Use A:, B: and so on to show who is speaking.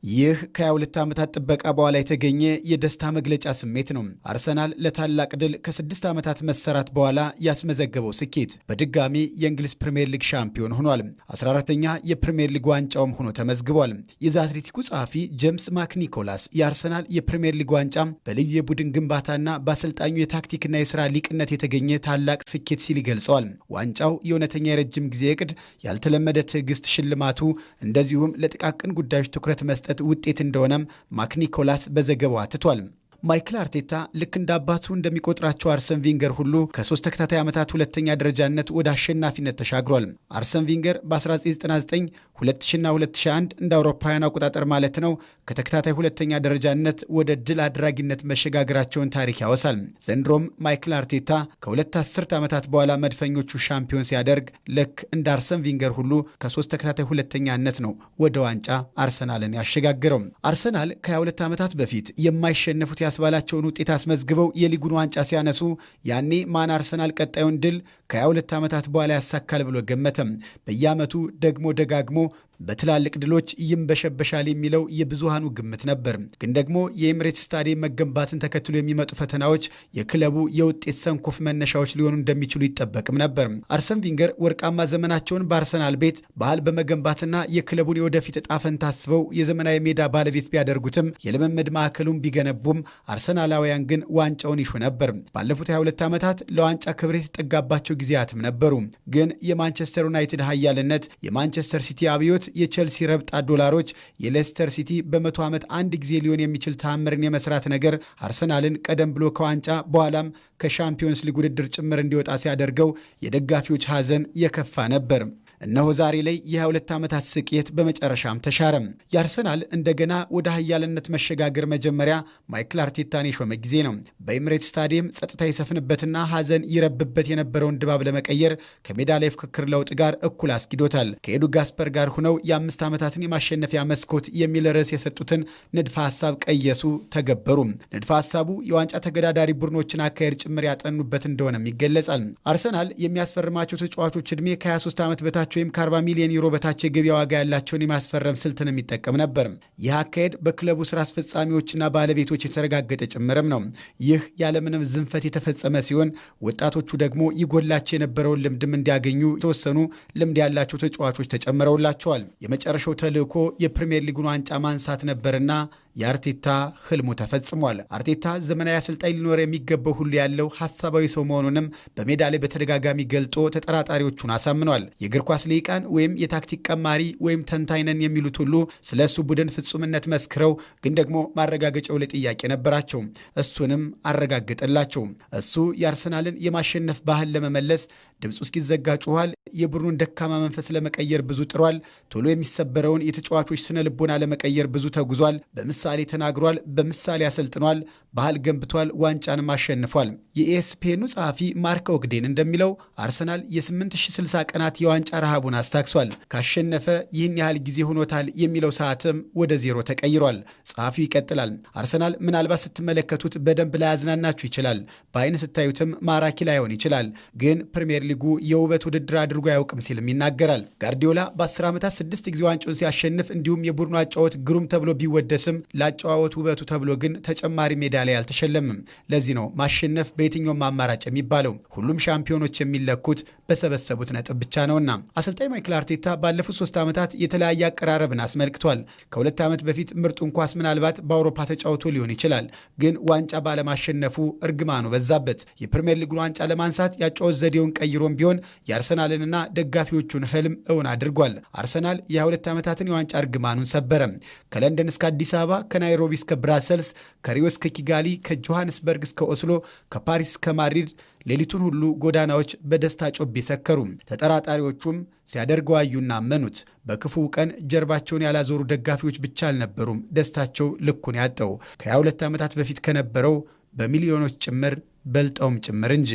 A: ይህ ከ22 ዓመታት ጥበቃ በኋላ የተገኘ የደስታ መግለጫ ስሜት ነው። አርሰናል ለታላቅ ድል ከ6 ዓመታት መሰራት በኋላ ያስመዘገበው ስኬት በድጋሚ የእንግሊዝ ፕሪምየር ሊግ ሻምፒዮን ሆኗል። 14ኛ የፕሪምየር ሊግ ዋንጫውም ሆኖ ተመዝግቧል። የዘ አትሌቲኩ ጸሐፊ ጄምስ ማክኒኮላስ የአርሰናል የፕሪምየር ሊግ ዋንጫ በልዩ የቡድን ግንባታና በአሰልጣኙ የታክቲክና የሥራ ሊቅነት የተገኘ ታላቅ ስኬት ሲል ይገልጸዋል። ዋንጫው የእውነተኛ የረጅም ጊዜ እቅድ፣ ያልተለመደ ትዕግስት፣ ሽልማቱ እንደዚሁም ለጥቃቅን ጉዳዮች ትኩረት መስጠት ውጤት እንደሆነም ማክኒኮላስ በዘገባው አትቷል። ማይክል አርቴታ ልክ እንደ አባቱ እንደሚቆጥራቸው አርሰን ቪንገር ሁሉ ከ3 ተከታታይ ዓመታት ሁለተኛ ደረጃነት ወደ አሸናፊነት ተሻግሯል። አርሰን ቪንገር በ1999 2000ና 2001 እንደ አውሮፓውያን አቆጣጠር ማለት ነው ከተከታታይ ሁለተኛ ደረጃነት ወደ ድል አድራጊነት መሸጋገራቸውን ታሪክ ያወሳል። ዘንድሮም ማይክል አርቴታ ከሁለት አስርት ዓመታት በኋላ መድፈኞቹ ሻምፒዮን ሲያደርግ ልክ እንደ አርሰን ቪንገር ሁሉ ከ3 ተከታታይ ሁለተኛነት ነው ወደ ዋንጫ አርሰናልን ያሸጋገረው። አርሰናል ከ22 ዓመታት በፊት የማይሸነፉት ያስባላቸውን ውጤት አስመዝግበው የሊጉን ዋንጫ ሲያነሱ ያኔ ማን አርሰናል ቀጣዩን ድል ከ22 ዓመታት በኋላ ያሳካል ብሎ ገመተም። በየዓመቱ ደግሞ ደጋግሞ በትላልቅ ድሎች ይንበሸበሻል የሚለው የብዙሃኑ ግምት ነበር። ግን ደግሞ የኤምሬትስ ስታዲየም መገንባትን ተከትሎ የሚመጡ ፈተናዎች የክለቡ የውጤት ሰንኮፍ መነሻዎች ሊሆኑ እንደሚችሉ ይጠበቅም ነበር። አርሰን ቪንገር ወርቃማ ዘመናቸውን በአርሰናል ቤት ባህል በመገንባትና የክለቡን የወደፊት ዕጣ ፈንታ አስበው የዘመናዊ ሜዳ ባለቤት ቢያደርጉትም የልምምድ ማዕከሉን ቢገነቡም አርሰናላውያን ግን ዋንጫውን ይሹ ነበር። ባለፉት 22 ዓመታት ለዋንጫ ክብር የተጠጋባቸው ጊዜያትም ነበሩ። ግን የማንቸስተር ዩናይትድ ኃያልነት፣ የማንቸስተር ሲቲ አብዮት፣ የቼልሲ ረብጣ ዶላሮች፣ የሌስተር ሲቲ በ100 ዓመት አንድ ጊዜ ሊሆን የሚችል ተአምርን የመስራት ነገር አርሰናልን ቀደም ብሎ ከዋንጫ በኋላም ከሻምፒዮንስ ሊግ ውድድር ጭምር እንዲወጣ ሲያደርገው የደጋፊዎች ሐዘን የከፋ ነበር። እነሆ ዛሬ ላይ የ22 ዓመታት ስኬት በመጨረሻም ተሻረም። የአርሰናል እንደገና ወደ ኃያልነት መሸጋገር መጀመሪያ ማይክል አርቴታን የሾመ ጊዜ ነው። በኤምሬትስ ስታዲየም ጸጥታ የሰፍንበትና ሐዘን ይረብበት የነበረውን ድባብ ለመቀየር ከሜዳ ላይ ፍክክር ለውጥ ጋር እኩል አስኪዶታል። ከኤዱ ጋስፐር ጋር ሆነው የ5 ዓመታትን የማሸነፊያ መስኮት የሚል ርዕስ የሰጡትን ንድፈ ሐሳብ ቀየሱ፣ ተገበሩ። ንድፈ ሐሳቡ የዋንጫ ተገዳዳሪ ቡድኖችን አካሄድ ጭምር ያጠኑበት እንደሆነም ይገለጻል። አርሰናል የሚያስፈርማቸው ተጫዋቾች ዕድሜ ከ23 ዓመት በታች ወይም ከ40 ሚሊዮን ዩሮ በታች የገበያ ዋጋ ያላቸውን የማስፈረም ስልትን የሚጠቀም ነበር። ይህ አካሄድ በክለቡ ስራ አስፈጻሚዎችና ባለቤቶች የተረጋገጠ ጭምርም ነው። ይህ ያለምንም ዝንፈት የተፈጸመ ሲሆን ወጣቶቹ ደግሞ ይጎላቸው የነበረውን ልምድም እንዲያገኙ የተወሰኑ ልምድ ያላቸው ተጫዋቾች ተጨምረውላቸዋል። የመጨረሻው ተልዕኮ የፕሪምየር ሊጉን ዋንጫ ማንሳት ነበርና የአርቴታ ህልሙ ተፈጽሟል። አርቴታ ዘመናዊ አሰልጣኝ ሊኖር የሚገባው ሁሉ ያለው ሐሳባዊ ሰው መሆኑንም በሜዳ ላይ በተደጋጋሚ ገልጦ ተጠራጣሪዎቹን አሳምኗል። የእግር ኳስ ሊቃን ወይም የታክቲክ ቀማሪ ወይም ተንታይነን የሚሉት ሁሉ ስለ እሱ ቡድን ፍጹምነት መስክረው ግን ደግሞ ማረጋገጫው ለጥያቄ ነበራቸው። እሱንም አረጋግጥላቸው። እሱ የአርሰናልን የማሸነፍ ባህል ለመመለስ ድምፁ እስኪዘጋ ጮኋል። የቡድኑን ደካማ መንፈስ ለመቀየር ብዙ ጥሯል። ቶሎ የሚሰበረውን የተጫዋቾች ስነ ልቦና ለመቀየር ብዙ ተጉዟል። በምሳሌ ተናግሯል። በምሳሌ አሰልጥኗል። ባህል ገንብቷል። ዋንጫንም አሸንፏል። የኤስፔኑ ጸሐፊ ማርክ ኦግዴን እንደሚለው አርሰናል የ8060 ቀናት የዋንጫ ረሃቡን አስታክሷል። ካሸነፈ ይህን ያህል ጊዜ ሆኖታል የሚለው ሰዓትም ወደ 0 ተቀይሯል። ጸሐፊው ይቀጥላል። አርሰናል ምናልባት ስትመለከቱት በደንብ ላያዝናናችሁ ይችላል። በአይን ስታዩትም ማራኪ ላይሆን ይችላል። ግን ፕሪምየር ሊጉ የውበት ውድድር አድርጎ አያውቅም ሲልም ይናገራል። ጋርዲዮላ በ10 ዓመታት 6 ጊዜ ዋንጫውን ሲያሸንፍ እንዲሁም የቡድኑ አጫወት ግሩም ተብሎ ቢወደስም ለአጨዋወት ውበቱ ተብሎ ግን ተጨማሪ ሜዳ ላይ አልተሸለምም። ለዚህ ነው ማሸነፍ በየትኛውም አማራጭ የሚባለው። ሁሉም ሻምፒዮኖች የሚለኩት በሰበሰቡት ነጥብ ብቻ ነውና። አሰልጣኝ ማይክል አርቴታ ባለፉት 3 ዓመታት የተለያየ አቀራረብን አስመልክቷል። ከ2 ዓመት በፊት ምርጡን ኳስ ምናልባት በአውሮፓ ተጫውቶ ሊሆን ይችላል። ግን ዋንጫ ባለማሸነፉ እርግማኑ በዛበት። የፕሪምየር ሊጉን ዋንጫ ለማንሳት ያጫወት ዘዴውን ቀይሮም ቢሆን የአርሰናልንና ደጋፊዎቹን ህልም እውን አድርጓል። አርሰናል የ22 ዓመታትን የዋንጫ እርግማኑን ሰበረ። ከለንደን እስከ አዲስ አበባ፣ ከናይሮቢ እስከ ብራሰልስ፣ ከሪዮ እስከ ኪጋሊ፣ ከጆሃንስበርግ እስከ ኦስሎ፣ ከፓሪስ እስከ ማድሪድ ሌሊቱን ሁሉ ጎዳናዎች በደስታ ጮቤ ሰከሩ። ተጠራጣሪዎቹም ሲያደርገው አዩና አመኑት። በክፉው ቀን ጀርባቸውን ያላዞሩ ደጋፊዎች ብቻ አልነበሩም ደስታቸው ልኩን ያጠው ከ22 ዓመታት በፊት ከነበረው በሚሊዮኖች ጭምር በልጠውም ጭምር እንጂ።